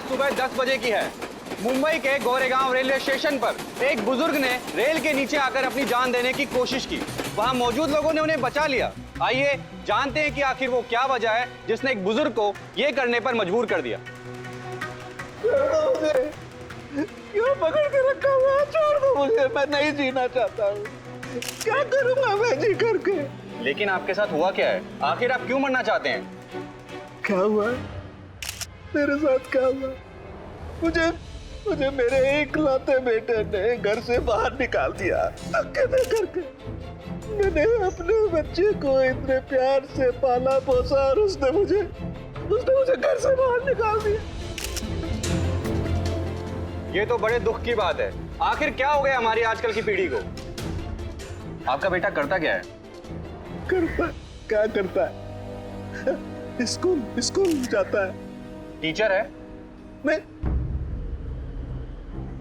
सुबह 10 बजे की है। मुंबई के गोरेगांव रेलवे स्टेशन पर एक बुजुर्ग ने रेल के नीचे आकर अपनी जान देने की कोशिश की। वहां मौजूद लोगों ने उन्हें बचा लिया। आइए जानते हैं कि आखिर वो क्या वजह है जिसने एक बुजुर्ग को ये करने पर मजबूर कर दिया। मुझे क्यों पकड़ के रखा हुआ? छोड़ दो मुझे, मैं नहीं जीना चाहता हूँ। क्या करूँगा मैं जी करके? लेकिन आपके साथ हुआ क्या है? आखिर आप क्यों मरना चाहते हैं? क्या हुआ? मेरे साथ क्या हुआ? मुझे मेरे एकलौते बेटे ने घर से बाहर निकाल दिया, अकेले करके। मैंने अपने बच्चे को इतने प्यार से पाला पोसा और उसने मुझे घर से बाहर निकाल दिया। ये तो बड़े दुख की बात है। आखिर क्या हो गया हमारी आजकल की पीढ़ी को? आपका बेटा करता क्या है? क्या करता है? स्कूल जाता है। टीचर है? नहीं,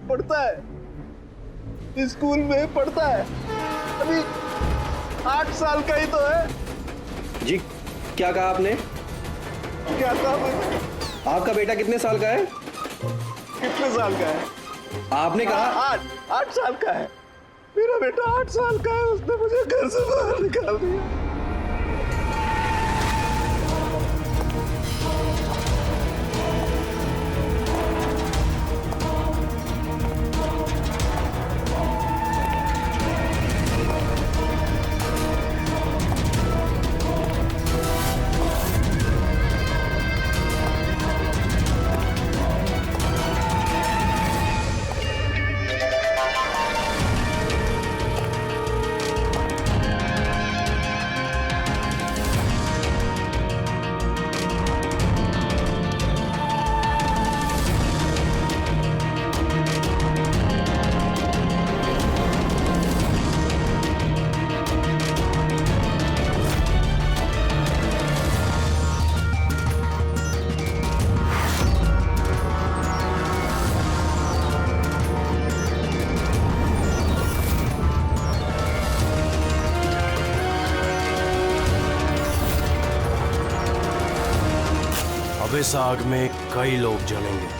पढ़ता है। स्कूल में पढ़ता है। अभी 8 साल का ही तो है। जी क्या कहा आपने? क्या कहा मैंने? आपका बेटा कितने साल का है? कितने साल का है? आपने कहा 8 साल का है। मेरा बेटा 8 साल का है, उसने मुझे घर से बाहर निकाल दिया। अब इस आग में कई लोग जलेंगे।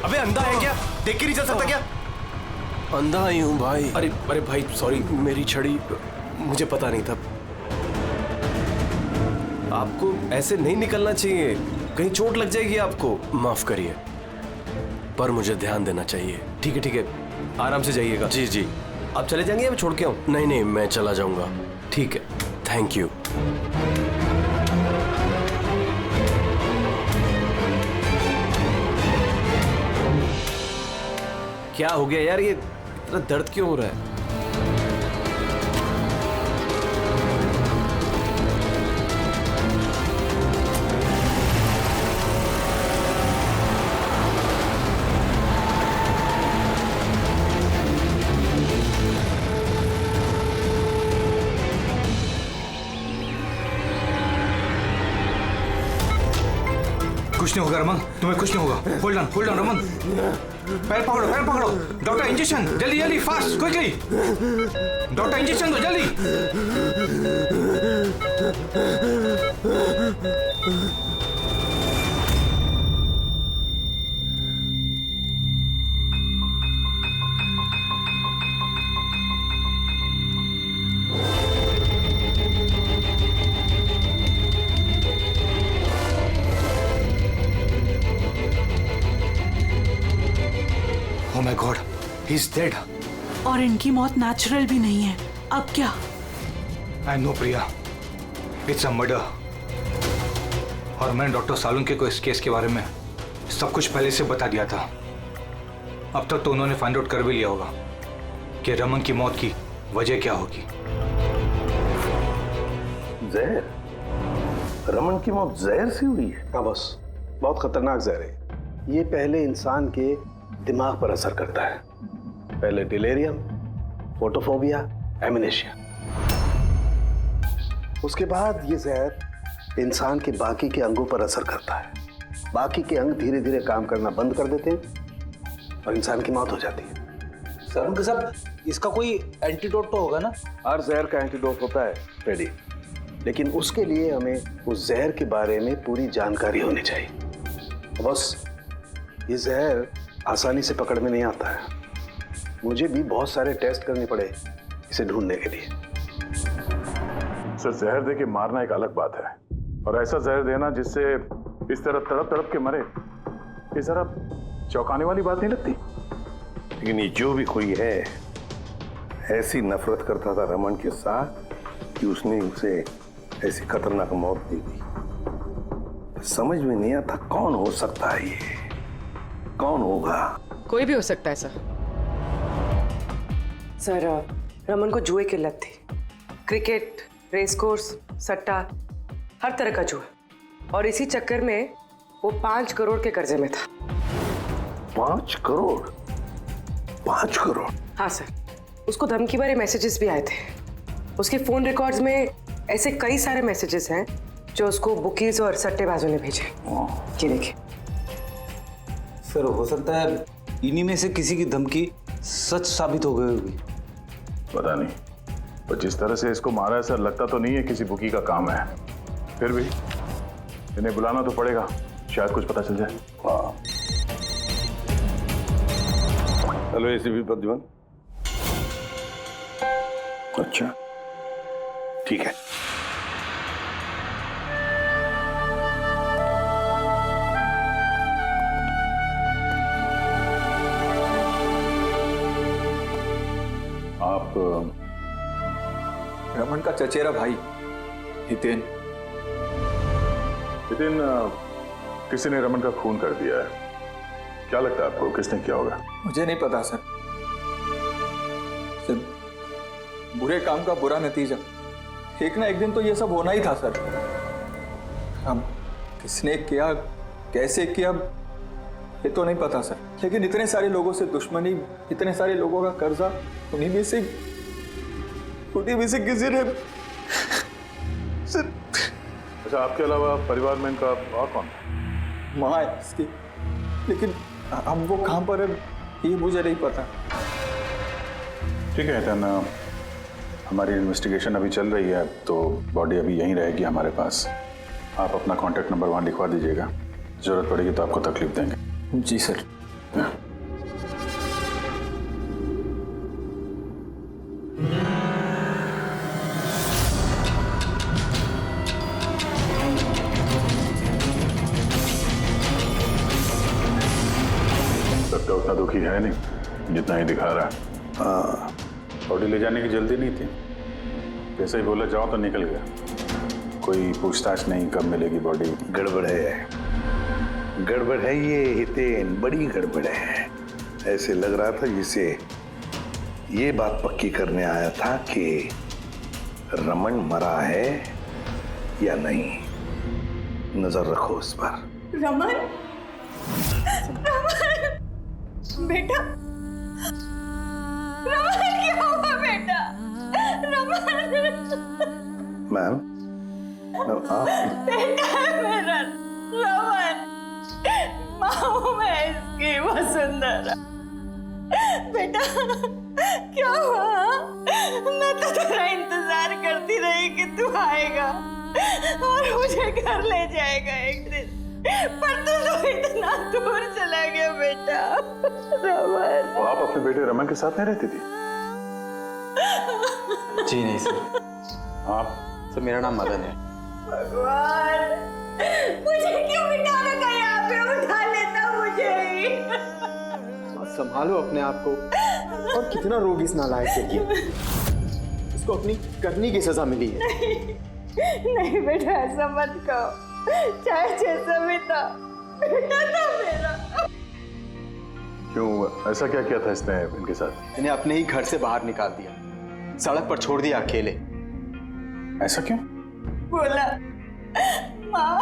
अबे अंधा है क्या? देख के नहीं चल सकता क्या? अंधा ही हूँ भाई। अरे भाई सॉरी, मेरी छड़ी मुझे पता नहीं था। आपको ऐसे नहीं निकलना चाहिए, कहीं चोट लग जाएगी आपको। माफ करिए, पर मुझे ध्यान देना चाहिए। ठीक है, आराम से जाइएगा। जी जी। आप चले जाएंगे या मैं छोड़ के आऊँ? नहीं, मैं चला जाऊंगा। ठीक है, थैंक यू। क्या हो गया यार? ये तेरा दर्द क्यों हो रहा है? कुछ नहीं होगा रमन, तुम्हें कुछ नहीं होगा। होल्ड ऑन रमन, पैर पकड़ो। डॉक्टर इंजेक्शन, जल्दी फास्ट, क्विकली। डॉक्टर इंजेक्शन दो जल्दी। Oh my God, he's dead. और इनकी मौत नेचुरल भी नहीं है। अब क्या? I know Priya, it's a murder. और मैंने डॉक्टर सालुंके को इस केस के बारे में सब कुछ पहले से बता दिया था। अब तक तो उन्होंने फाइंड आउट कर भी लिया होगा कि रमन की मौत की वजह क्या होगी। जहर? रमन की मौत जहर से हुई है? हाँ बॉस, बहुत खतरनाक जहर है। ये पहले इंसान के दिमाग पर असर करता है। पहले डिलेरियम, फोटोफोबिया, एमनेशिया। उसके बाद ये जहर इंसान के बाकी के अंगों पर असर करता है। बाकी के अंग धीरे धीरे काम करना बंद कर देते हैं और इंसान की मौत हो जाती है। सर उनके साहब, इसका कोई एंटीडोट तो होगा ना? हर जहर का एंटीडोट होता है फ्रेडी, लेकिन उसके लिए हमें उस जहर के बारे में पूरी जानकारी होनी चाहिए। बस ये जहर आसानी से पकड़ में नहीं आता है। मुझे भी बहुत सारे टेस्ट करने पड़े इसे ढूंढने के लिए। सर, जहर दे के मारना एक अलग बात है, और ऐसा जहर देना जिससे इस तरह तड़प तड़प के मरे, ये जरा चौंकाने वाली बात नहीं लगती? लेकिन ये जो भी कोई है, ऐसी नफरत करता था रमन के साथ कि उसने उसे ऐसी खतरनाक मौत दे दी। समझ में नहीं आता कौन हो सकता है ये, कौन होगा? कोई भी हो सकता है सर, रमन को जुए की लत थी। क्रिकेट, रेस कोर्स, सट्टा, हर तरह का जुआ। और इसी चक्कर में वो 5 करोड़ के कर्जे में था। 5 करोड़? 5 करोड़? हाँ सर, उसको धमकी भरे मैसेजेस भी आए थे। उसके फोन रिकॉर्ड्स में ऐसे कई सारे मैसेजेस हैं जो उसको बुकीज और सट्टेबाजों ने भेजे। ये देखिए सर, हो सकता है इन्हीं में से किसी की धमकी सच साबित हो गई होगी। पता नहीं, पर जिस तरह से इसको मारा है सर, लगता तो नहीं है किसी बुकी का काम है। फिर भी इन्हें बुलाना तो पड़ेगा, शायद कुछ पता चल जाए। हाँ। Hello ACP Pradyuman. अच्छा, ठीक है। आप रमन का चचेरा भाई हितेन। हितेन, किसी ने रमन का खून कर दिया है। क्या लगता है आपको, किसने किया होगा? मुझे नहीं पता सर, बुरे काम का बुरा नतीजा। एक ना एक दिन तो ये सब होना ही था सर। अब किसने किया, कैसे किया, ये तो नहीं पता सर। लेकिन इतने सारे लोगों से दुश्मनी, इतने सारे लोगों का कर्जा, उन्हीं में से किसी ने सर। अच्छा, आपके अलावा परिवार में इनका और कौन? माँ है इसकी, लेकिन अब वो कहाँ पर है ये मुझे नहीं पता। ठीक है हितेन, हमारी इन्वेस्टिगेशन अभी चल रही है, तो बॉडी अभी यहीं रहेगी हमारे पास। आप अपना कॉन्टैक्ट नंबर वहाँ लिखवा दीजिएगा, जरूरत पड़ेगी तो आपको तकलीफ देंगे। जी सर। सबका उतना दुखी है नहीं जितना ही दिखा रहा है। हाँ, बॉडी ले जाने की जल्दी नहीं थी, जैसे ही बोला जाओ तो निकल गया। कोई पूछताछ नहीं कब मिलेगी बॉडी। गड़बड़ है, गड़बड़ है ये हितेन, बड़ी गड़बड़ है। ऐसे लग रहा था जिसे ये बात पक्की करने आया था कि रमन मरा है या नहीं। नजर रखो उस पर। रमन, रमन, बेटा, रमन क्या हुआ बेटा? रमन, मैम, आप बेटा है मेरा रमन, माँ हूँ मैं इसकी वसुंधरा। बेटा क्या हुआ? मैं तो तेरा इंतजार करती रही कि तू आएगा और मुझे घर ले जाएगा एक दिन, पर तू तो इतना दूर चला गया बेटा। रमन, तो आप अपने बेटे रमन के साथ नहीं रहती थी? जी नहीं सर। आप? सर मेरा नाम मदन है। भगवान, मुझे क्यों बिठा रखा यहाँ पे? उठा लेता मुझे ही। संभालो अपने आप को। और कितना रोग इस नालायक के लिए। इसको अपनी करनी की सजा मिली है। नहीं बेटा, ऐसा मत कहो। चाहे जैसा भी था, बेटा था मेरा। क्यों, ऐसा क्या किया था इसने इनके साथ? इन्हें अपने ही घर से बाहर निकाल दिया, सड़क पर छोड़ दिया अकेले। ऐसा क्यों? बोला माँ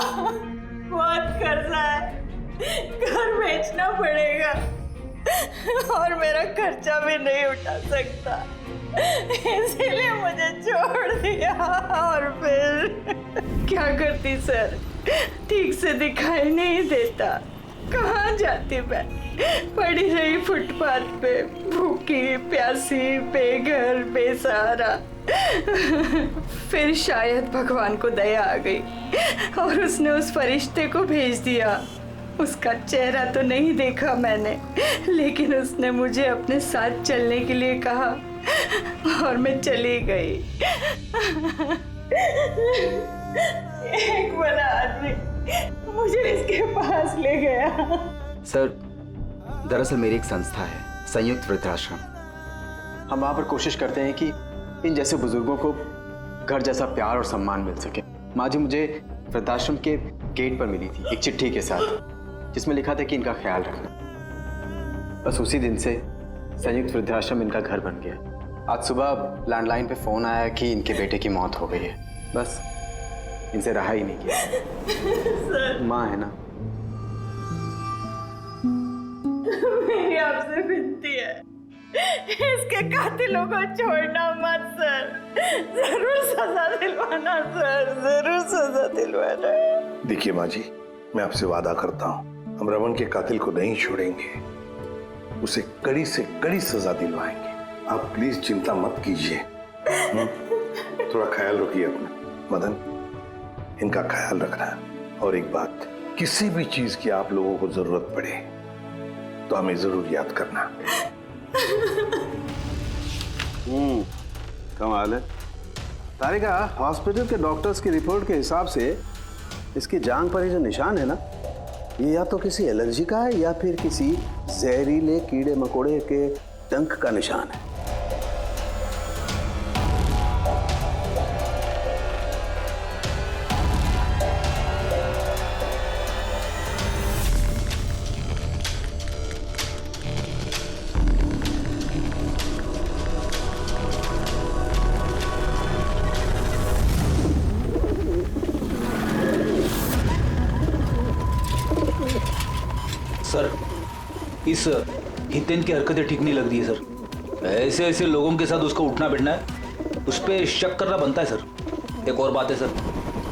बहुत कर्जा है, घर बेचना पड़ेगा और मेरा खर्चा भी नहीं उठा सकता, इसीलिए मुझे छोड़ दिया। और फिर क्या करती सर? ठीक से दिखाई नहीं देता, कहाँ जाती मैं? पड़ी रही फुटपाथ पे, भूखी प्यासी, बेघर बेसहारा। फिर शायद भगवान को दया आ गई और उसने उस फरिश्ते को भेज दिया। उसका चेहरा तो नहीं देखा मैंने, लेकिन उसने मुझे अपने साथ चलने के लिए कहा और मैं चली गई। एक बड़ा आदमी मुझे इसके पास ले गया। सर दरअसल मेरी एक संस्था है, संयुक्त वृद्धाश्रम। हम वहाँ पर कोशिश करते हैं कि इन जैसे बुजुर्गों को घर जैसा प्यार और सम्मान मिल सके। माँ जी मुझे वृद्धाश्रम के गेट पर मिली थी एक चिट्ठी के साथ, जिसमें लिखा था कि इनका ख्याल रखना। बस उसी दिन से संयुक्त वृद्धाश्रम इनका घर बन गया। आज सुबह लैंडलाइन पे फोन आया कि इनके बेटे की मौत हो गई है। बस इनसे रहा ही नहीं किया। माँ है ना। मेरी आपसे विनती है, इसके कातिलों को छोड़ना मत सर। जरूर सजा दिलवाना सर, जरूर सजा दिलवाना। देखिए माँ जी, मैं आपसे वादा करता हूँ, हम रमन के कातिल को नहीं छोड़ेंगे, उसे कड़ी से कड़ी सजा दिलवाएंगे। आप प्लीज चिंता मत कीजिए। थोड़ा ख्याल रखिए अपना। मदन, इनका ख्याल रखना। और एक बात, किसी भी चीज की आप लोगों को जरूरत पड़े तो हमें जरूर याद करना। कमाल है तारिका। हॉस्पिटल के डॉक्टर्स की रिपोर्ट के हिसाब से इसकी जांघ पर ये जो निशान है ना, ये या तो किसी एलर्जी का है या फिर किसी जहरीले कीड़े मकोड़े के डंक का निशान है। सर इस हितेन की हरकतें ठीक नहीं लग रही है सर। ऐसे ऐसे लोगों के साथ उसका उठना बैठना है, उस पर शक करना बनता है सर। एक और बात है सर,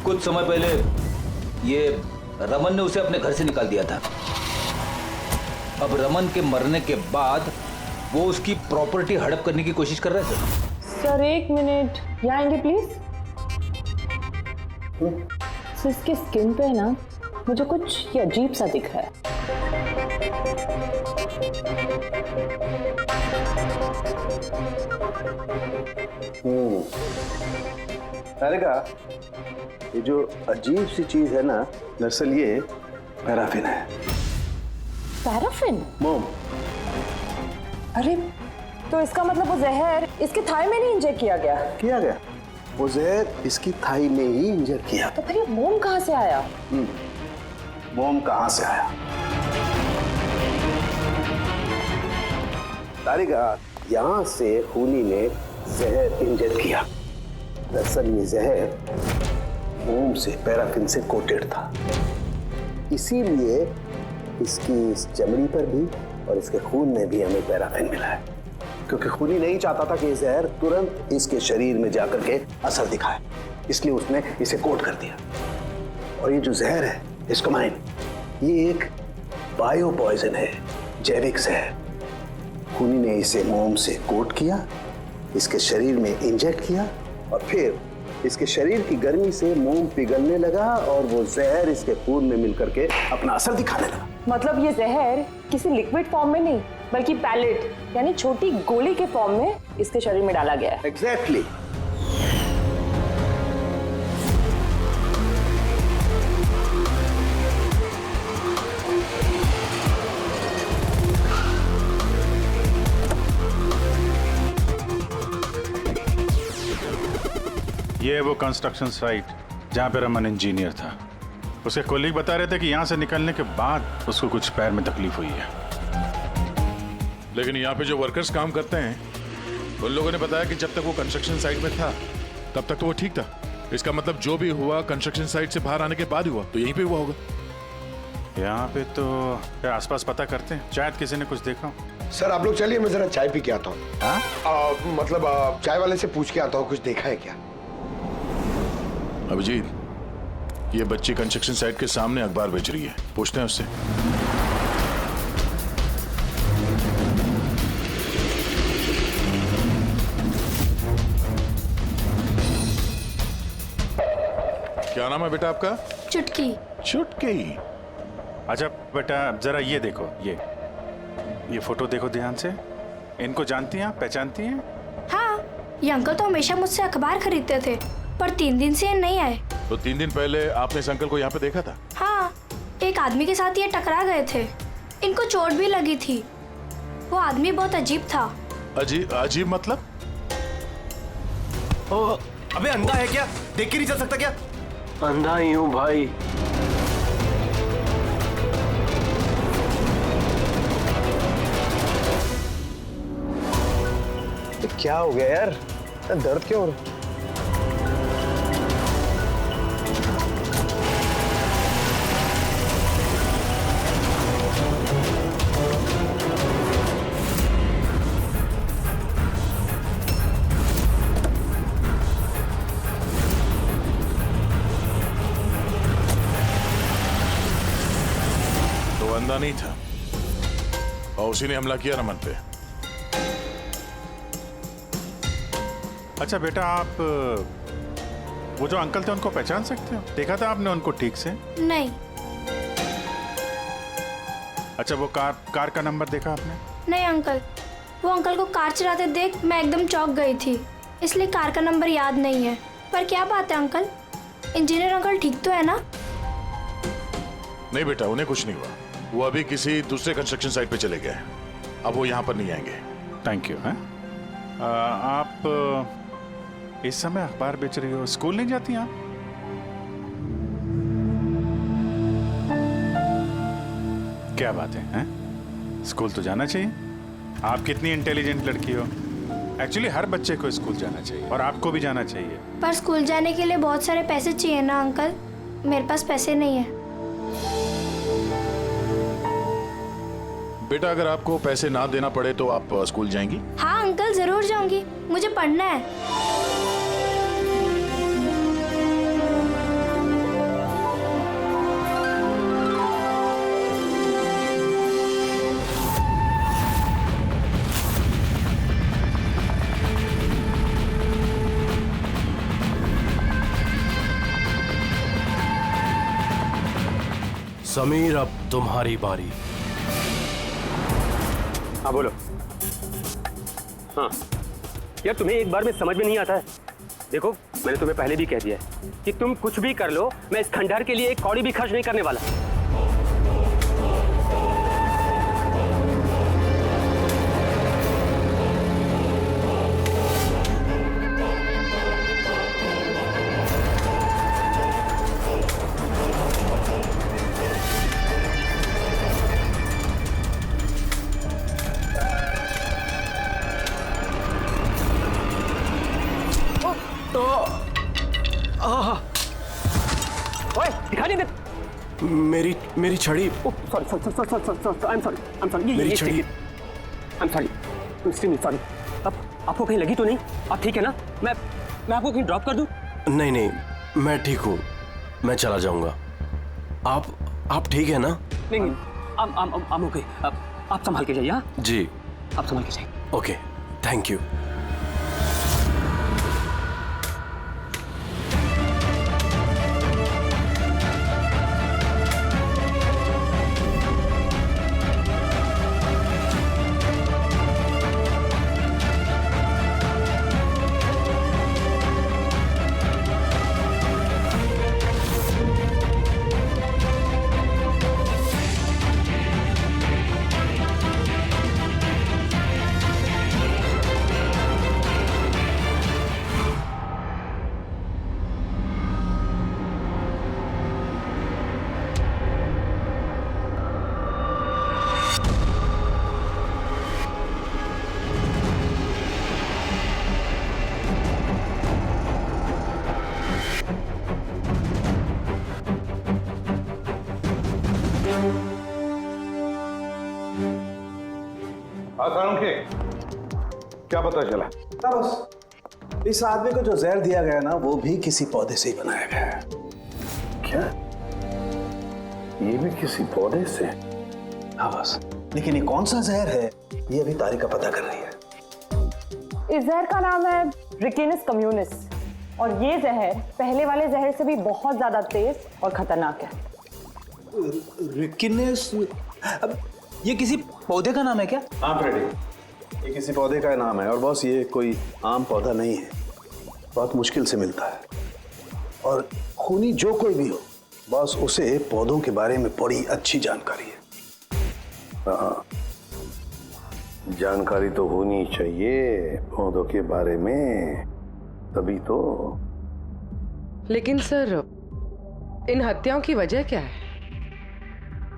कुछ समय पहले ये रमन ने उसे अपने घर से निकाल दिया था। अब रमन के मरने के बाद वो उसकी प्रॉपर्टी हड़प करने की कोशिश कर रहा है सर। सर एक मिनट, यहाँ आएंगे प्लीज। सर इसके स्किन पे ना मुझे कुछ ये अजीब सा दिख रहा है। तारिका, ये जो अजीब सी चीज है ना, दरअसल ये पैराफिन है। पैराफिन? मोम। अरे तो इसका मतलब वो जहर इसके थाई में नहीं इंजेक्ट किया गया? किया गया, वो जहर इसकी थाई में ही इंजेक्ट किया। तो फिर ये मोम कहाँ से आया? मोम कहाँ से आया? तारिका, यहां से खूनी ने जहर इंजेक्ट किया। दरअसल ये जहर मोम से, पैराफिन से कोटेड था, इसीलिए इसकी इस चमड़ी पर भी और इसके खून में भी हमें पैराफिन मिला है, क्योंकि खूनी नहीं चाहता था कि ये जहर तुरंत इसके शरीर में जाकर के असर दिखाए, इसलिए उसने इसे कोट कर दिया। और ये जो जहर है एस्कोमाइन, ये एक बायो पॉइजन है, जैविक जहर। खूनी ने इसे मोम से कोट किया, इसके शरीर में इंजेक्ट किया और फिर इसके शरीर की गर्मी से मोम पिघलने लगा और वो जहर इसके खून में मिलकर के अपना असर दिखाने लगा। मतलब ये जहर किसी लिक्विड फॉर्म में नहीं बल्कि पैलेट यानी छोटी गोली के फॉर्म में इसके शरीर में डाला गया है। एग्जैक्टली। ये है वो कंस्ट्रक्शन साइट जहाँ पे रमन इंजीनियर था। उसके कोलीग बता रहे थे कि यहाँ से निकलने के बाद उसको कुछ पैर में तकलीफ हुई है। लेकिन यहाँ पे जो वर्कर्स काम करते हैं उन लोगों ने बताया कि जब तक वो कंस्ट्रक्शन साइट में था तब तक तो वो ठीक था। इसका मतलब जो भी हुआ कंस्ट्रक्शन साइट से बाहर आने के बाद हुआ, तो यहीं पे हुआ होगा। यहाँ पे तो आसपास पता करते हैं, शायद किसी ने कुछ देखा। सर आप लोग चलिए, मैं जरा चाय पी के आता हूँ। मतलब चाय वाले से पूछ के आता हूँ, कुछ देखा है क्या? अभिजीत, ये बच्ची कंस्ट्रक्शन साइट के सामने अखबार बेच रही है, पूछते हैं उससे। क्या नाम है बेटा आपका? चुटकी। चुटकी। अच्छा बेटा जरा ये देखो, ये फोटो देखो ध्यान से। इनको जानती हैं आप, पहचानती हैं? हाँ, ये अंकल तो हमेशा मुझसे अखबार खरीदते थे, पर 3 दिन से ये नहीं आए। तो 3 दिन पहले आपने इस अंकल को यहाँ पे देखा था? हाँ, एक आदमी के साथ ये टकरा गए थे, इनको चोट भी लगी थी। वो आदमी बहुत अजीब था। अजीब मतलब? ओह, अबे अंधा है क्या? देख के नहीं चल सकता क्या? अंधा ही हूँ भाई। क्या हो गया यार, दर्द क्यों हो रहा है? तो अंधा नहीं था और उसी ने हमला किया रमन पे। अच्छा बेटा, आप वो जो अंकल थे उनको पहचान सकते हो? देखा था आपने उनको ठीक से? नहीं। अच्छा वो कार का नंबर देखा आपने? नहीं अंकल, वो अंकल को कार चलाते देख मैं एकदम चौंक गई थी, इसलिए कार का नंबर याद नहीं है। पर क्या बात है अंकल, इंजीनियर अंकल ठीक तो है ना? नहीं बेटा, उन्हें कुछ नहीं हुआ। वो अभी किसी दूसरे कंस्ट्रक्शन साइट पे चले गए, अब वो यहाँ पर नहीं आएंगे। Thank you. आप इस समय अखबार बेच रही हो, स्कूल नहीं जाती आप? क्या बात है, हैं? स्कूल तो जाना चाहिए। आप कितनी इंटेलिजेंट लड़की हो। एक्चुअली हर बच्चे को स्कूल जाना चाहिए और आपको भी जाना चाहिए। पर स्कूल जाने के लिए बहुत सारे पैसे चाहिए ना अंकल, मेरे पास पैसे नहीं है। बेटा अगर आपको पैसे ना देना पड़े तो आप स्कूल जाएंगी? हाँ अंकल, जरूर जाऊंगी, मुझे पढ़ना है। समीर, अब तुम्हारी बारी। हाँ बोलो। हाँ यार, तुम्हें एक बार में समझ में नहीं आता है। देखो, मैंने तुम्हें पहले भी कह दिया है कि तुम कुछ भी कर लो, मैं इस खंडहर के लिए एक कौड़ी भी खर्च नहीं करने वाला। मेरी मेरी छड़ी। सॉरी आई एम सॉरी मेरी छड़ी। I am sorry, extremely sorry. अब आपको कहीं लगी तो नहीं? आप ठीक है ना? मैं आपको कहीं ड्रॉप कर दूं? नहीं नहीं, मैं ठीक हूँ, मैं चला जाऊंगा। आप ठीक है ना? नहीं, I'm ओके। आप संभाल के जाइए। हाँ जी, आप संभाल के जाइए। Okay, thank you. क्या पता चला? बस इस आदमी को जो जहर दिया गया ना, वो भी किसी पौधे से ही बनाया गया है। क्या? ये भी किसी पौधे से? हाँ बस, लेकिन ये कौन सा जहर है, ये अभी तारिका पता कर रही है। इस जहर का नाम है रिकिनस कम्युनिस और ये जहर पहले वाले जहर से भी बहुत ज्यादा तेज और खतरनाक है। रिकिनस? अब ये किसी पौधे का नाम है क्या? हाँ फ्रेडी, ये किसी पौधे का नाम है और बॉस ये कोई आम पौधा नहीं है, बहुत मुश्किल से मिलता है। और खूनी जो कोई भी हो बॉस, उसे पौधों के बारे में बड़ी अच्छी जानकारी है। हाँ, जानकारी तो होनी चाहिए पौधों के बारे में, तभी तो। लेकिन सर, इन हत्याओं की वजह क्या है?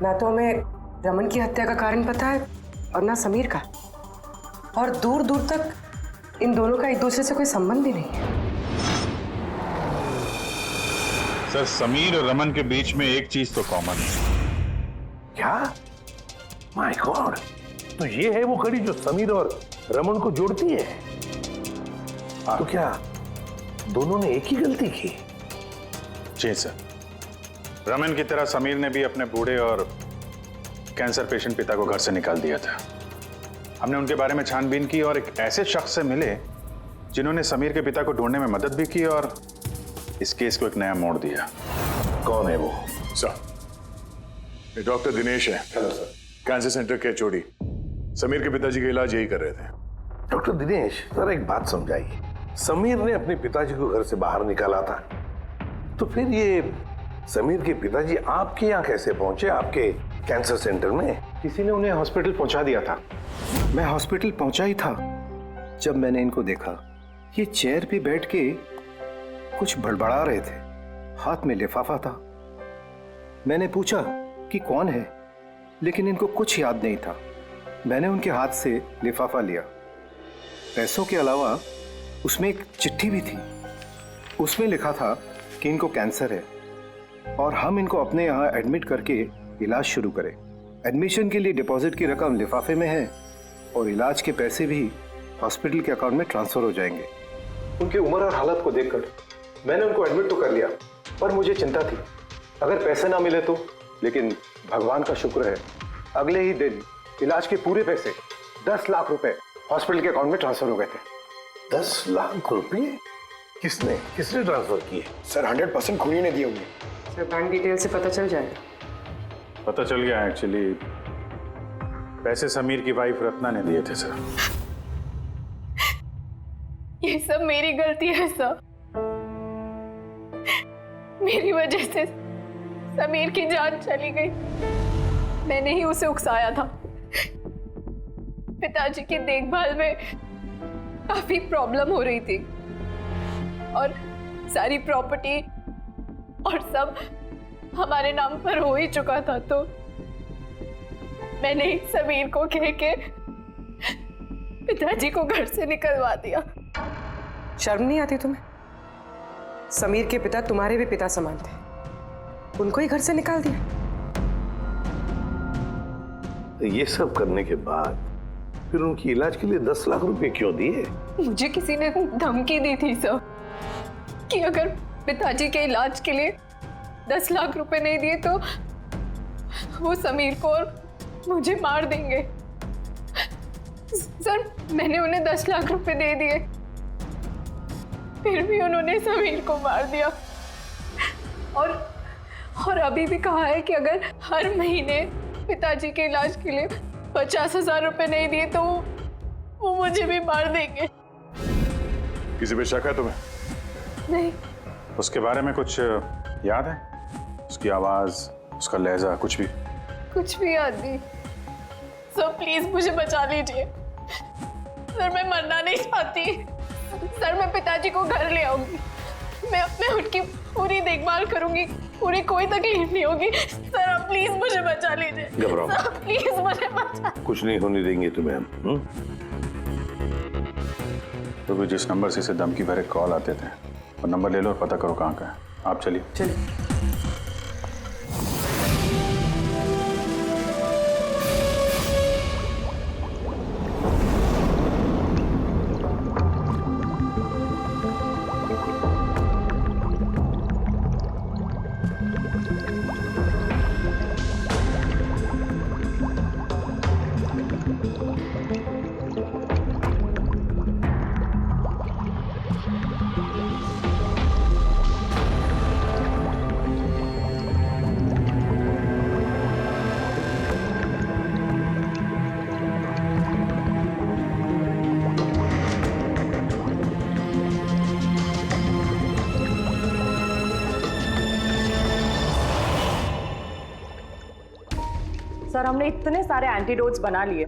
ना तो हमें रमन की हत्या का कारण पता है और ना समीर का, और दूर दूर तक इन दोनों का एक दूसरे से कोई संबंध ही नहीं है। सर, समीर और रमन के बीच में एक चीज तो कॉमन है। क्या? माय गॉड, तो ये है वो कड़ी जो समीर और रमन को जोड़ती है। तो क्या दोनों ने एक ही गलती की? जी सर, रमन की तरह समीर ने भी अपने बूढ़े और कैंसर पेशेंट पिता को घर से निकाल दिया था। हमने उनके बारे में छानबीन की और एक ऐसे शख्स से मिले जिन्होंने समीर के पिता को ढूंढने में मदद भी की और इस केस को एक नया मोड़ दिया। कौन है वो? सर, ये डॉक्टर दिनेश है। Hello sir. कैंसर सेंटर के चोड़ी। समीर के पिताजी का इलाज यही कर रहे थे। डॉक्टर दिनेश, सर एक बात समझाइए। समीर ने अपने पिताजी को घर से बाहर निकाला था, तो फिर ये समीर के पिताजी आपके यहाँ कैसे पहुंचे, आपके कैंसर सेंटर में? किसी ने उन्हें हॉस्पिटल पहुंचा दिया था। मैं हॉस्पिटल पहुंचा ही था जब मैंने इनको देखा। ये चेयर पे बैठ के कुछ बड़बड़ा रहे थे, हाथ में लिफाफा था। मैंने पूछा कि कौन है, लेकिन इनको कुछ याद नहीं था। मैंने उनके हाथ से लिफाफा लिया। पैसों के अलावा उसमें एक चिट्ठी भी थी। उसमें लिखा था कि इनको कैंसर है और हम इनको अपने यहाँ एडमिट करके इलाज शुरू करें। एडमिशन के लिए डिपॉजिट की रकम लिफाफे में है और इलाज के पैसे भी हॉस्पिटल के अकाउंट में ट्रांसफर हो जाएंगे। उनकी उम्र और हालत को देखकर मैंने उनको एडमिट तो कर लिया, पर मुझे चिंता थी अगर पैसे ना मिले तो। लेकिन भगवान का शुक्र है, अगले ही दिन इलाज के पूरे पैसे 10 लाख रुपए हॉस्पिटल के अकाउंट में ट्रांसफर हो गए थे। 10 लाख रुपए? किसने ट्रांसफर किए? सर 100% खूनी ने दिए होंगे। सर बैंक डिटेल से पता चल जाएगा। पता चल गया, एक्चुअली पैसे समीर की वाइफ रत्ना ने दिए थे सर। ये सब मेरी गलती है सर। मेरी वजह से समीर की जान चली गई। मैंने ही उसे उकसाया था। पिताजी की देखभाल में काफी प्रॉब्लम हो रही थी और सारी प्रॉपर्टी और सब हमारे नाम पर हो ही चुका था, तो मैंने ही समीर को कह के पिताजी को घर से निकलवा दिया। शर्म नहीं आती तुम्हें? समीर के पिता तुम्हारे भी पिता समान थे, उनको ही घर से निकाल दिया। ये सब करने के बाद फिर उनकी इलाज के लिए 10 लाख रुपए क्यों दिए? मुझे किसी ने धमकी दी थी सर कि अगर पिताजी के इलाज के लिए 10 लाख रुपए नहीं दिए तो वो समीर को और मुझे मार देंगे। सर मैंने उन्हें 10 लाख रुपए दे दिए, फिर भी उन्होंने समीर को मार दिया। और अभी भी कहा है कि अगर हर महीने पिताजी के इलाज के लिए 50,000 रुपए नहीं दिए तो वो मुझे भी मार देंगे। किसी पे शक है तुम्हें? नहीं। उसके बारे में कुछ याद है? उसकी आवाज, उसका लहजा, कुछ भी? कुछ भी याद नहीं। सर प्लीज मुझे बचा लीजिए। सर मैं मरना नहीं चाहती। सर मैं पिताजी को घर ले आऊंगी, मैं उनकी पूरी देखभाल करूंगी, पूरी कोई तकलीफ नहीं होगी। सर आप प्लीज मुझे बचा लीजिए। घबराओ सर प्लीज मुझे बचा। कुछ नहीं होने देंगे तुम्हें हम। तो भी जिस नंबर से इसे धमकी भरे कॉल आते थे वो नंबर ले लो और पता करो कहाँ का है। आप चलिए। सर हमने इतने सारे एंटीडोट्स बना लिए,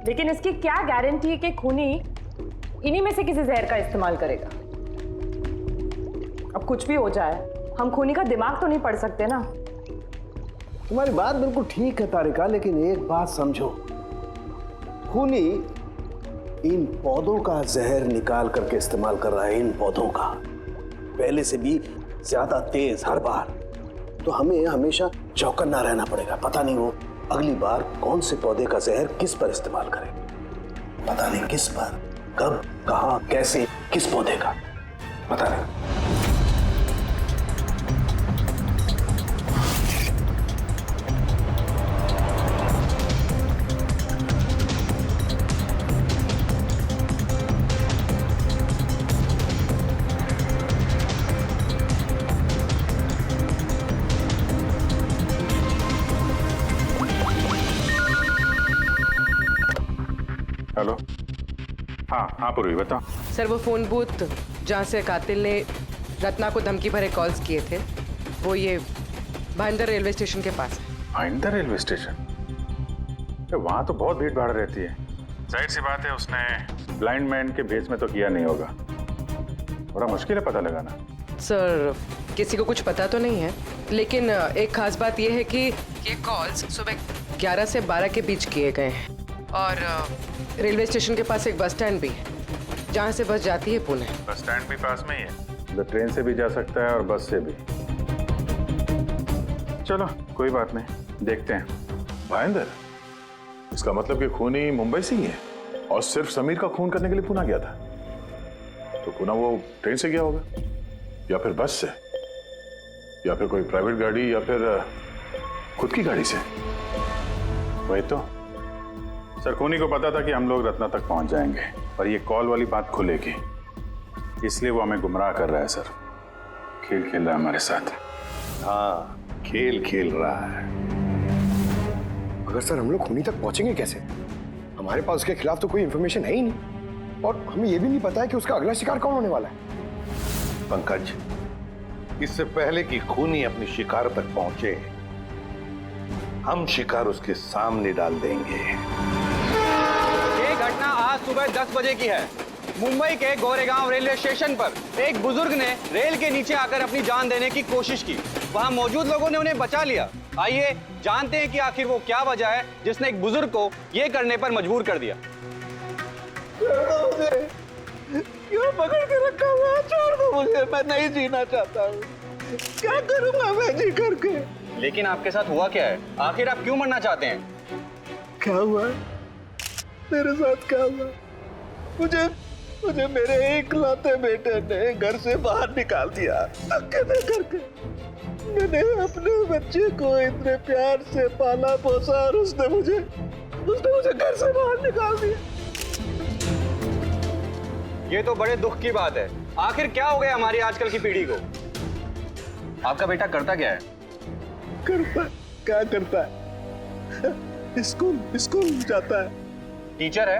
लेकिन इसकी क्या गारंटी है कि खूनी इन्हीं में से किसी जहर का इस्तेमाल करेगा? अब कुछ भी हो जाए, हम खूनी का दिमाग तो नहीं पढ़ सकते ना। तुम्हारी बात बिल्कुल ठीक है तारिका, लेकिन एक बात समझो, खूनी इन पौधों का जहर निकाल करके इस्तेमाल कर रहा है, इन पौधों का, पहले से भी ज्यादा तेज हर बार। तो हमें हमेशा चौकन्ना रहना पड़ेगा। पता नहीं वो अगली बार कौन से पौधे का जहर किस पर इस्तेमाल करे, पता नहीं किस पर, कब, कहां, कैसे, किस पौधे का, पता नहीं। हेलो। हाँ पूर्वी बताओ। सर वो फोन बूथ जहाँ से कातिल ने रत्ना को धमकी भरे कॉल्स किए थे, वो ये भाईंदर रेलवे स्टेशन के पास है। Bhayandar railway station? वहाँ तो बहुत भीड़ भाड़ रहती है। जाहिर सी बात है उसने ब्लाइंड मैन के भेस में तो किया नहीं होगा। बड़ा मुश्किल है पता लगाना। सर किसी को कुछ पता तो नहीं है, लेकिन एक खास बात यह है कि ये कॉल्स सुबह 11 से 12 के बीच किए गए हैं और रेलवे स्टेशन के पास एक बस स्टैंड भी है जहाँ से बस जाती है पुणे। बस स्टैंड भी पास में ही है, तो ट्रेन से भी जा सकता है और बस से भी। चलो कोई बात नहीं, देखते हैं। भाईंदर, इसका मतलब कि खूनी मुंबई से ही है और सिर्फ समीर का खून करने के लिए पुणे गया था। तो पुणे वो ट्रेन से गया होगा या फिर बस से या फिर कोई प्राइवेट गाड़ी या फिर खुद की गाड़ी से। वही तो सर, खूनी को पता था कि हम लोग रत्ना तक पहुंच जाएंगे, पर ये कॉल वाली बात खुलेगी, इसलिए वो हमें गुमराह कर रहा है। सर खेल खेल रहा है हमारे साथ। हाँ खेल खेल रहा है। मगर सर हम लोग खूनी तक पहुंचेंगे कैसे? हमारे पास उसके खिलाफ तो कोई इंफॉर्मेशन है ही नहीं, और हमें यह भी नहीं पता है कि उसका अगला शिकार कौन होने वाला है। पंकज, इससे पहले कि खूनी अपनी शिकार तक पहुंचे, हम शिकार उसके सामने डाल देंगे। ये घटना आज सुबह 10 बजे की है। मुंबई के गोरेगांव रेलवे स्टेशन पर एक बुजुर्ग ने रेल के नीचे आकर अपनी जान देने की कोशिश की। वहां मौजूद लोगों ने उन्हें बचा लिया। आइए जानते हैं कि आखिर वो क्या वजह है जिसने एक बुजुर्ग को ये करने पर मजबूर कर दिया। मुझे क्यों पकड़ के रखा हुआ? छोड़ दो मुझे, मैं नहीं जीना चाहता हूँ। क्या करूंगा मैं जी करके? लेकिन आपके साथ हुआ क्या है? आखिर आप क्यों मरना चाहते हैं? क्या हुआ है? मेरे साथ क्या हुआ? मुझे मुझे मेरे इकलौते बेटे ने घर से बाहर निकाल दिया अकेले करके। मैंने अपने बच्चे को इतने प्यार से पाला पोसा और उसने मुझे घर से बाहर निकाल दिया। ये तो बड़े दुख की बात है। आखिर क्या हो गया हमारी आजकल की पीढ़ी को? आपका बेटा करता क्या है? क्या करता है? स्कूल जाता है। टीचर है?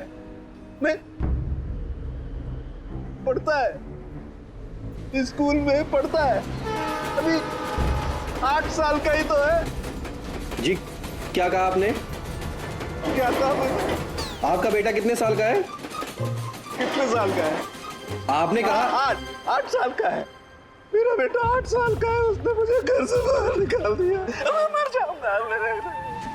नहीं, पढ़ता है। स्कूल में पढ़ता है। अभी 8 साल का ही तो है। जी क्या कहा आपने? क्या कहा मैंने? आपका बेटा कितने साल का है? कितने साल का है? आपने कहा 8 साल का है। मेरा बेटा 8 साल का है। उसने मुझे घर से बाहर निकाल दिया। मैं मर जाऊंगा।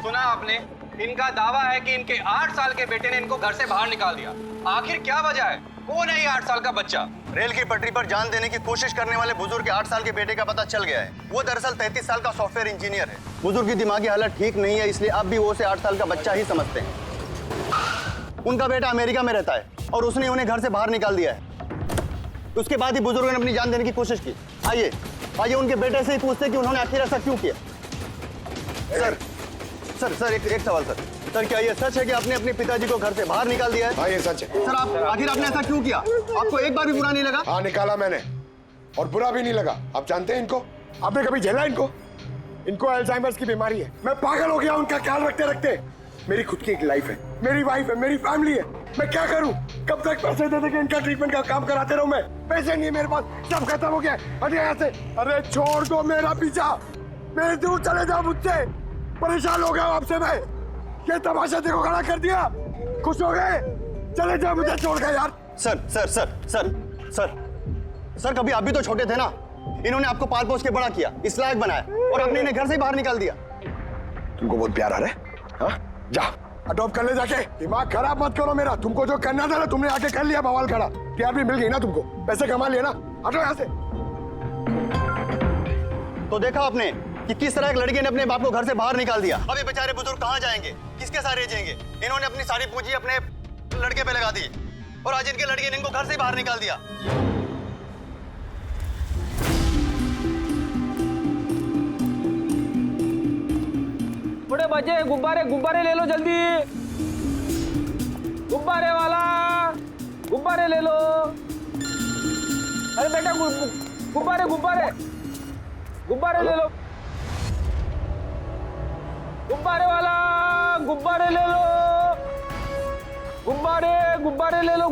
सुना आपने? इनका दावा है कि इनके 8 साल के बेटे ने इनको घर से बाहर निकाल दिया। आखिर क्या वजह है? कौन है ये 8 साल का बच्चा? रेल की पटरी पर जान देने की कोशिश करने वाले बुजुर्ग के 8 साल के बेटे का पता चल गया है। वो दरअसल 33 साल का सॉफ्टवेयर इंजीनियर है। बुजुर्ग की दिमागी हालत ठीक नहीं है, इसलिए अब भी वो उसे 8 साल का बच्चा ही समझते हैं। उनका बेटा अमेरिका में रहता है और उसने उन्हें घर से बाहर निकाल दिया है। उसके बाद ही बुजुर्गों ने अपनी जान देने की कोशिश की। आइए उनके बेटे से ही पूछते कि उन्होंने आखिर ऐसा क्यों किया। सर एक सवाल सर, क्या ये सच है कि आपने अपने पिताजी को घर से बाहर निकाल दिया है? हाँ, ये सच है। सर आखिर आपने ऐसा क्यों किया? आपको एक बार भी बुरा नहीं लगा? हाँ, निकाला मैंने और बुरा भी नहीं लगा। आप जानते हैं इनको? आपने कभी झेला इनको? इनको अल्जाइमर्स की बीमारी है। मैं पागल हो गया उनका ख्याल रखते रखते। मेरी खुद की एक लाइफ है, मेरी वाइफ है, मेरी फैमिली है। मैं क्या करूं? कब तक पैसे दे दे के इनका ट्रीटमेंट का काम कराते रहूं मैं? पैसे नहीं है मेरे पास, सब खत्म हो गया। हट यहाँ से। अरे छोड़ दो मेरा पीछा, मेरे दूर चले जाओ मुझसे। परेशान हो गया आपसे मैं। ये तमाशा देखो खड़ा कर दिया। खुश हो गए? चले जाओ मुझे छोड़ के यार। सर कभी आप भी तो छोटे थे ना। इन्होंने आपको पाल पोस के बड़ा किया, इस लायक बनाया और आपने इन्हें घर से बाहर निकाल दिया। तुमको बहुत प्यार आ रहा है? हाँ? जा अडॉप्ट कर ले जाके। दिमाग खराब मत करो मेरा। तुमको जो करना था ना तुमने आके कर लिया बवाल खड़ा। प्यार भी मिल गई ना तुमको, पैसे कमा लिए ना। हटो यहाँ से। तो देखा आपने कि किस तरह एक लड़के ने अपने बाप को घर से बाहर निकाल दिया। अब ये बेचारे बुजुर्ग कहाँ जाएंगे, किसके सहारे जिएंगे? इन्होंने अपनी सारी पूंजी अपने लड़के पे लगा दी और आज इनके लड़के ने इनको घर से बाहर निकाल दिया। बड़े बच्चे गुब्बारे ले लो जल्दी। गुब्बारे वाला गुब्बारे ले लो। अरे बेटा गुब्बारे ले लो। गुब्बारे वाला गुब्बारे ले लो। गुब्बारे ले लो।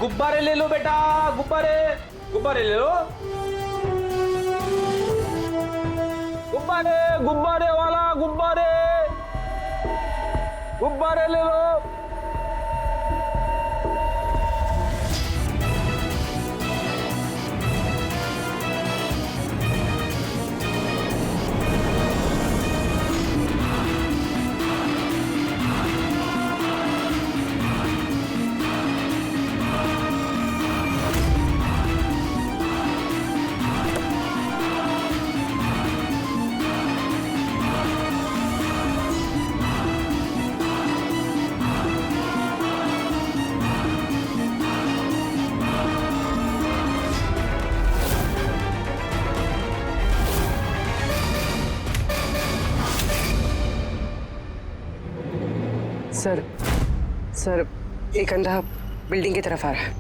गुब्बारे ले लो बेटा। गुब्बारे ले लो। गुब्बारे वाला गुब्बारे ले लो। सर एक अंधा बिल्डिंग की तरफ आ रहा है।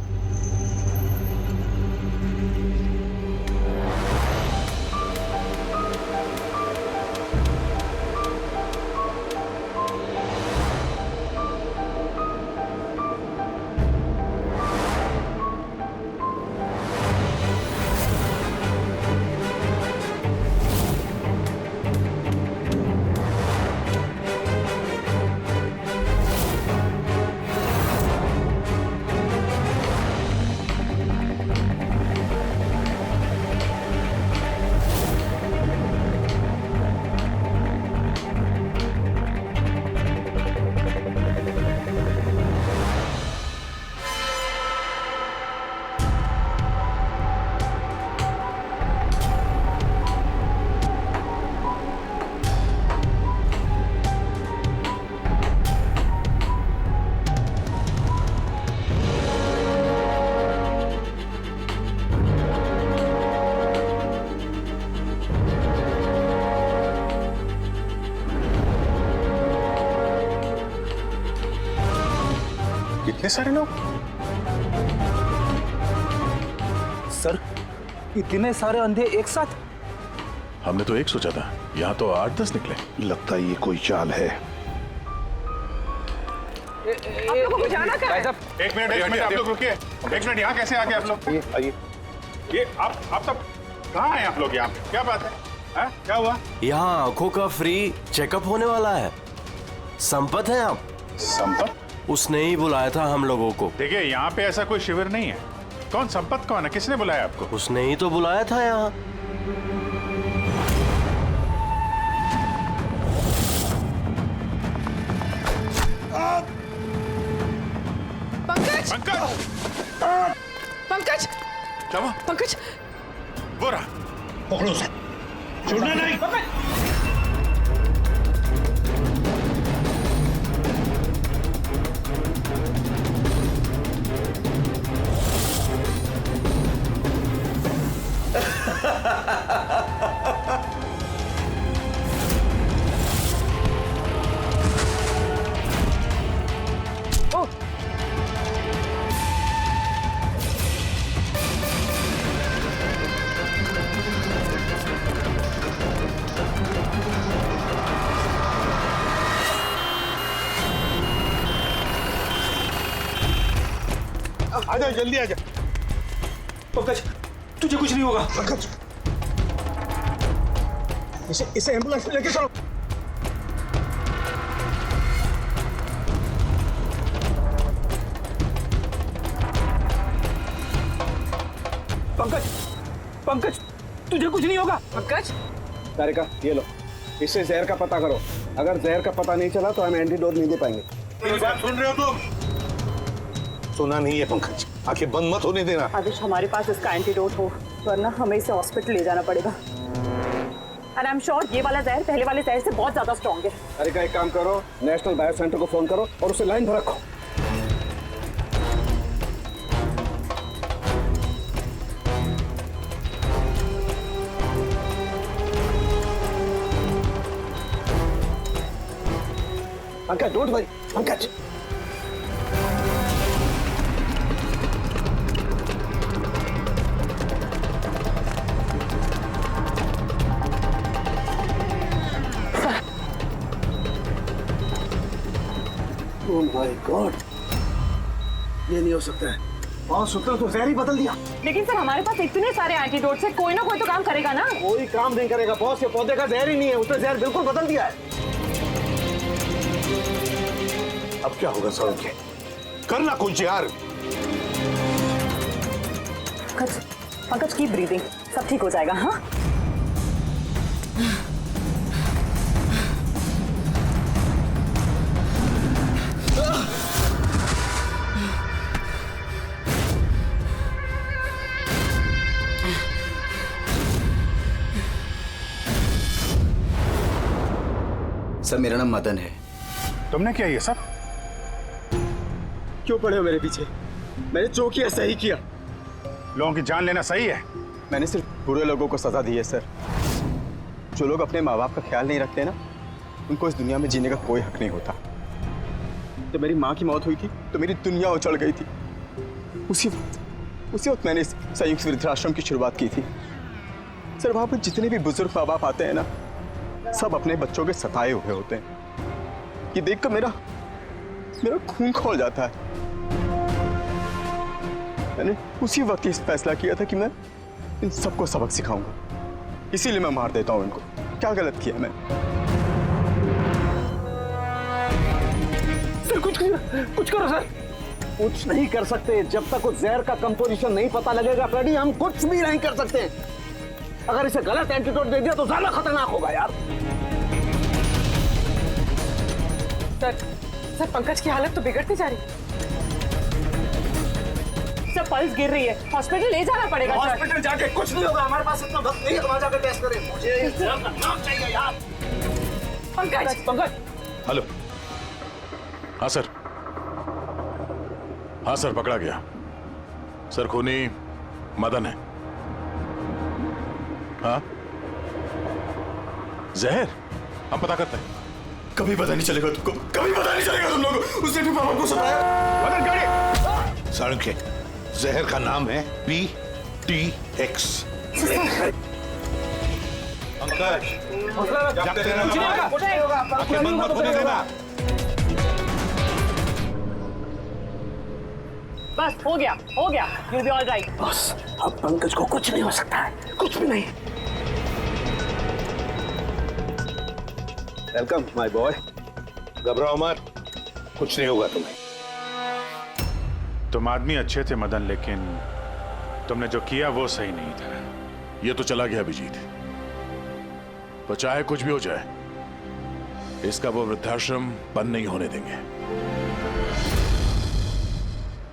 इतने सारे लोग? सर इतने सारे अंधे एक साथ? हमने तो एक सोचा था, यहाँ तो 8-10 निकले। लगता है ये कोई चाल है। आप लोगों को जाना कहाँ है? एक मिनट आप लोग रुकिए। एक मिनट, यहाँ कैसे आ गए आप लोग? आइए। ये आप सब कहाँ हैं आप लोग यहाँ पे? क्या बात है? क्या हुआ? यहाँ आंखों का फ्री चेकअप होने वाला है। संपत है आप? संपत? उसने ही बुलाया था हम लोगों को। देखिए यहाँ पे ऐसा कोई शिविर नहीं है। कौन संपत कौन है? किसने बुलाया आपको? उसने ही तो बुलाया था यहाँ। पंकज पंकज पंकज क्या हुआ? पंकज वो रहा। पकड़ो उसे, छोड़ना नहीं। आजा, जल्दी आजा। पंकज तुझे कुछ नहीं होगा। पंकज, इसे एम्बुलेंस में लेके चलो। पंकज पंकज तुझे कुछ नहीं होगा। पंकज तारिका, ये लो, इससे जहर का पता करो। अगर जहर का पता नहीं चला तो हम एंटीडोट नहीं दे पाएंगे। मेरी बात सुन रहे हो तुम? सुना नहीं है पंकज, आंखें बंद मत होने देना। अभी हमारे पास इसका एंटीडोट हो, वरना हमें इसे हॉस्पिटल ले जाना पड़ेगा। एंड आई एम श्योर ये वाला जहर पहले वाले जहर से बहुत ज्यादा स्ट्रॉन्ग है। तारिका, एक काम करो, नेशनल बायो सेंटर को फोन करो और उसे लाइन पर रखो। Pankaj, don't worry, Pankaj. Oh my God, ये नहीं हो सकता है। और सूत्र तो जहर ही बदल दिया। लेकिन सर हमारे पास इतने सारे एंटीडोट्स है, कोई ना कोई तो काम करेगा ना। कोई काम नहीं करेगा बॉस, ये पौधे का जहर ही नहीं है, उसने जहर बिल्कुल बदल दिया है। अब क्या होगा सौरभ? करना कुछ यार। पंकज की ब्रीदिंग, सब ठीक हो जाएगा। हाँ सर, मेरा नाम मदन है। तुमने क्या ये सब? क्यों पड़े हो मेरे पीछे? मैंने जो किया सही किया। लोगों की जान लेना सही है? मैंने सिर्फ बुरे लोगों को सजा दी है सर। जो लोग अपने माँ बाप का ख्याल नहीं रखते ना, उनको इस दुनिया में जीने का कोई हक नहीं होता। जब मेरी माँ की मौत हुई थी तो मेरी दुनिया उछड़ गई थी। उसी वक्त मैंने इस संयुक्त वृद्धाश्रम की शुरुआत की थी। सर, वहाँ पर जितने भी बुजुर्ग माँ बाप आते हैं ना, सब अपने बच्चों के सताए हुए होते हैं। ये देखकर मेरा खून खौल जाता है। मैंने उसी वक्त ये फैसला किया था कि मैं इन सबको सबक सिखाऊंगा, इसीलिए मैं मार देता हूं इनको। क्या गलत किया मैं? सर, कुछ करो सर। कुछ नहीं कर सकते जब तक उस जहर का कंपोजिशन नहीं पता लगेगा फ्रेडी, हम कुछ भी नहीं कर सकते। अगर इसे गलत एंटीडोट दे दिया तो ज्यादा खतरनाक होगा यार। सर, पंकज की हालत तो बिगड़ती जा रही है। सर, पल्स गिर रही है, हॉस्पिटल ले जाना पड़ेगा। हॉस्पिटल जाके कुछ नहीं होगा, हमारे पास इतना वक्त नहीं है तुम्हारा जाकर टेस्ट करें। मुझे इस जहर का नाम चाहिए यार। पंकज हेलो। हाँ सर, हाँ सर, पकड़ा गया सर। खूनी मदन है। हाँ, जहर हम पता करते हैं। कभी पता नहीं चलेगा तुमको, कभी पता नहीं चलेगा तुम लोगों। उसने भी पापा को सताया। मदन, गाड़ी सालुंखे, जहर का नाम है PTX। अंकल, जागते रहना, आंखें बंद मत होने देना। बस हो गया, you'll be all right। बस अब पंकज को कुछ नहीं हो सकता है, कुछ भी नहीं। Welcome my boy. घबराओ मत, कुछ नहीं होगा तुम्हें। तुम आदमी अच्छे थे मदन, लेकिन तुमने जो किया वो सही नहीं था। ये तो चला गया अभिजीत, पर चाहे कुछ भी हो जाए, इसका वो वृद्धाश्रम बंद नहीं होने देंगे।